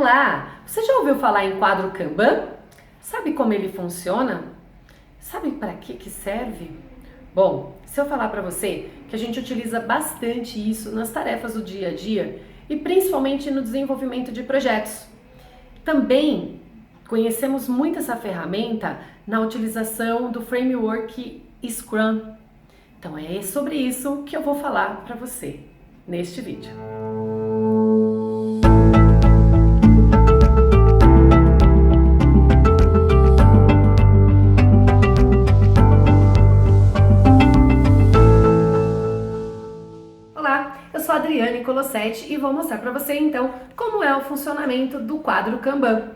Olá! Você já ouviu falar em quadro Kanban? Sabe como ele funciona? Sabe para que serve? Bom, se eu falar para você que a gente utiliza bastante isso nas tarefas do dia a dia e principalmente no desenvolvimento de projetos. Também conhecemos muito essa ferramenta na utilização do framework Scrum. Então é sobre isso que eu vou falar para você neste vídeo. Eu sou a Adriane Colossetti e vou mostrar para você então como é o funcionamento do quadro Kanban.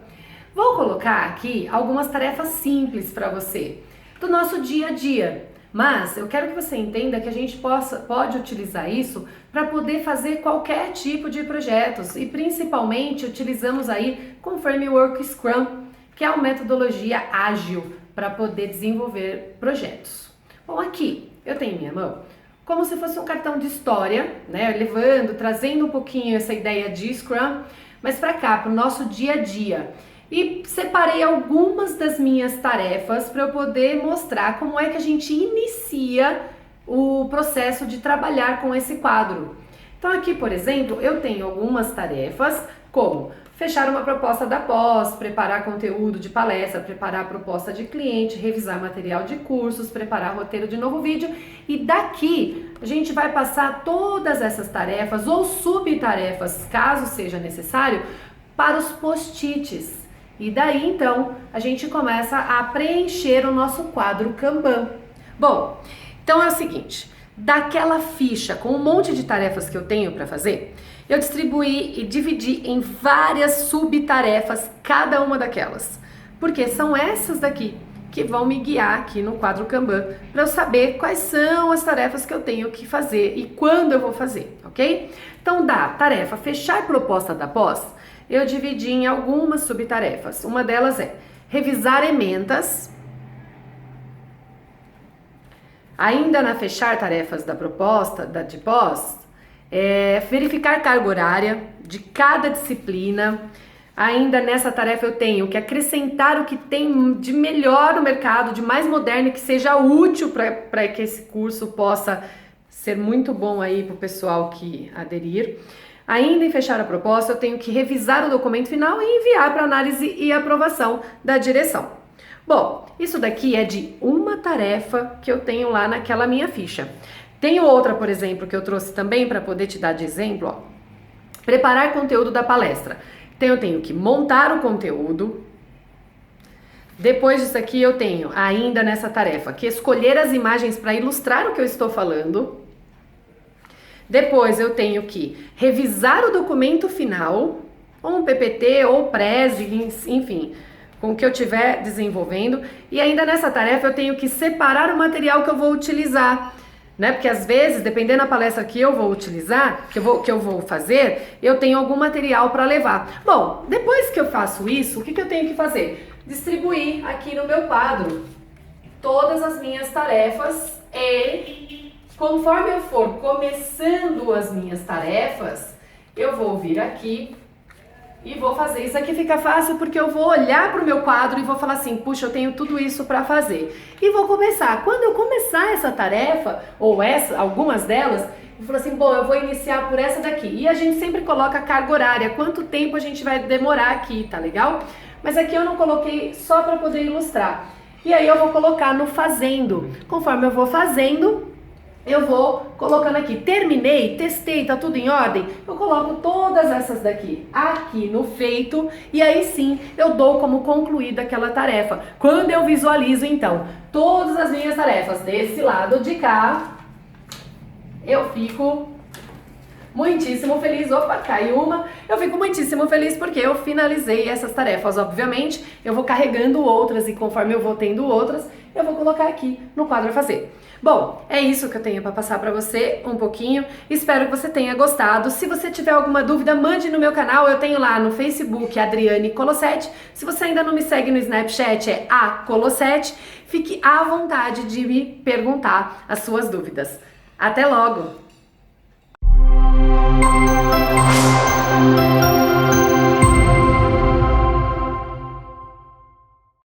Vou colocar aqui algumas tarefas simples para você do nosso dia a dia, mas eu quero que você entenda que a gente pode utilizar isso para poder fazer qualquer tipo de projetos e principalmente utilizamos aí com o framework Scrum, que é uma metodologia ágil para poder desenvolver projetos. Bom, aqui eu tenho em minha mão como se fosse um cartão de história, né? Trazendo um pouquinho essa ideia de Scrum, mas para cá, para o nosso dia a dia. E separei algumas das minhas tarefas para eu poder mostrar como é que a gente inicia o processo de trabalhar com esse quadro. Então aqui, por exemplo, eu tenho algumas tarefas como fechar uma proposta da pós, preparar conteúdo de palestra, preparar a proposta de cliente, revisar material de cursos, preparar roteiro de novo vídeo. E daqui a gente vai passar todas essas tarefas ou subtarefas, caso seja necessário, para os post-its. E daí então a gente começa a preencher o nosso quadro Kanban. Bom, então é o seguinte, daquela ficha com um monte de tarefas que eu tenho para fazer, eu distribuí e dividi em várias subtarefas cada uma daquelas, porque são essas daqui que vão me guiar aqui no quadro Kanban para eu saber quais são as tarefas que eu tenho que fazer e quando eu vou fazer, ok? Então, da tarefa fechar proposta da pós, eu dividi em algumas subtarefas. Uma delas é revisar ementas. Ainda na fechar tarefas da proposta de pós, verificar carga horária de cada disciplina. Ainda nessa tarefa eu tenho que acrescentar o que tem de melhor no mercado, de mais moderno, que seja útil para que esse curso possa ser muito bom aí para o pessoal que aderir. Ainda em fechar a proposta eu tenho que revisar o documento final e enviar para análise e aprovação da direção. Bom, isso daqui é de uma tarefa que eu tenho lá naquela minha ficha. Tenho outra, por exemplo, que eu trouxe também para poder te dar de exemplo, ó. Preparar conteúdo da palestra. Então eu tenho que montar o conteúdo. Depois disso aqui eu tenho ainda nessa tarefa que escolher as imagens para ilustrar o que eu estou falando. Depois eu tenho que revisar o documento final, ou um PPT ou Prezi, enfim, com o que eu estiver desenvolvendo. E ainda nessa tarefa eu tenho que separar o material que eu vou utilizar, né? Porque às vezes, dependendo da palestra que eu vou utilizar, que eu vou fazer, eu tenho algum material para levar. Bom, depois que eu faço isso, o que eu tenho que fazer? Distribuir aqui no meu quadro todas as minhas tarefas e conforme eu for começando as minhas tarefas, eu vou vir aqui e vou fazer. Isso aqui fica fácil porque eu vou olhar para o meu quadro e vou falar assim, puxa, eu tenho tudo isso para fazer. E vou começar. Quando eu começar essa tarefa, ou algumas delas, eu falo assim, bom, eu vou iniciar por essa daqui. E a gente sempre coloca a carga horária, quanto tempo a gente vai demorar aqui, tá legal? Mas aqui eu não coloquei só para poder ilustrar. E aí eu vou colocar no fazendo. Conforme eu vou fazendo, eu vou colocando aqui, terminei, testei, tá tudo em ordem, eu coloco todas essas daqui aqui no feito e aí sim eu dou como concluída aquela tarefa. Quando eu visualizo então todas as minhas tarefas desse lado de cá, eu fico muitíssimo feliz. Opa, caiu uma. Eu fico muitíssimo feliz porque eu finalizei essas tarefas. Obviamente, eu vou carregando outras e conforme eu vou tendo outras, eu vou colocar aqui no quadro a fazer. Bom, é isso que eu tenho para passar para você um pouquinho. Espero que você tenha gostado. Se você tiver alguma dúvida, mande no meu canal. Eu tenho lá no Facebook Adriane Colossetti. Se você ainda não me segue no Snapchat, é a Colossetti. Fique à vontade de me perguntar as suas dúvidas. Até logo!